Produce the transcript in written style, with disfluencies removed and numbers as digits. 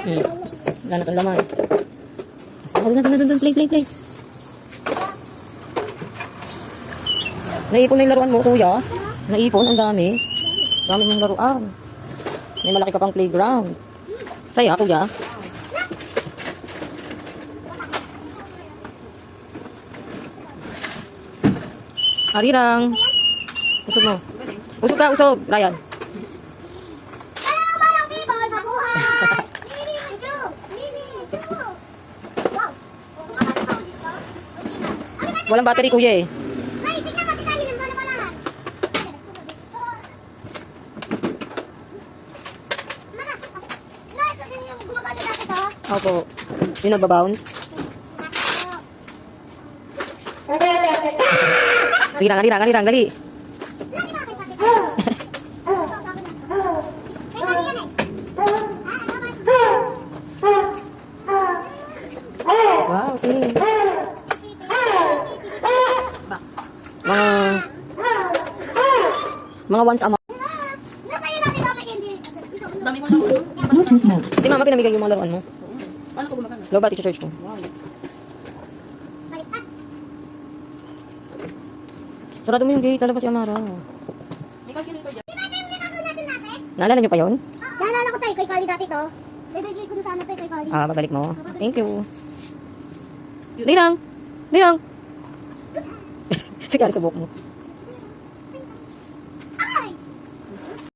Wala na itong laman. Doon. Play. Naipon na yung laruan mo, kuya. Naipon, ang dami. Dami mong laruan. May malaki ka pang playground. Saya, kuya. Arirang. Usog mo. Usog, Ryan. Walang battery, kuya eh. Opo. Yung nagbabounce. Alirang, dali. Wow, sige. Mga once a month. Dami ko lang. Di mama, pinamigay yung mga laruan mo. Paano ko gumagana? Low battery charge ko. Wow. Sarado mo yung gate, lalabas si Amara. May calculator dyan. Naalala niyo pa yun? Naalala ko tayo kay Carly dati to. Bibigay ko na sana tayo kay Carly. Ah, babalik mo. Thank you. Lirang! Sige, sa buhok mo.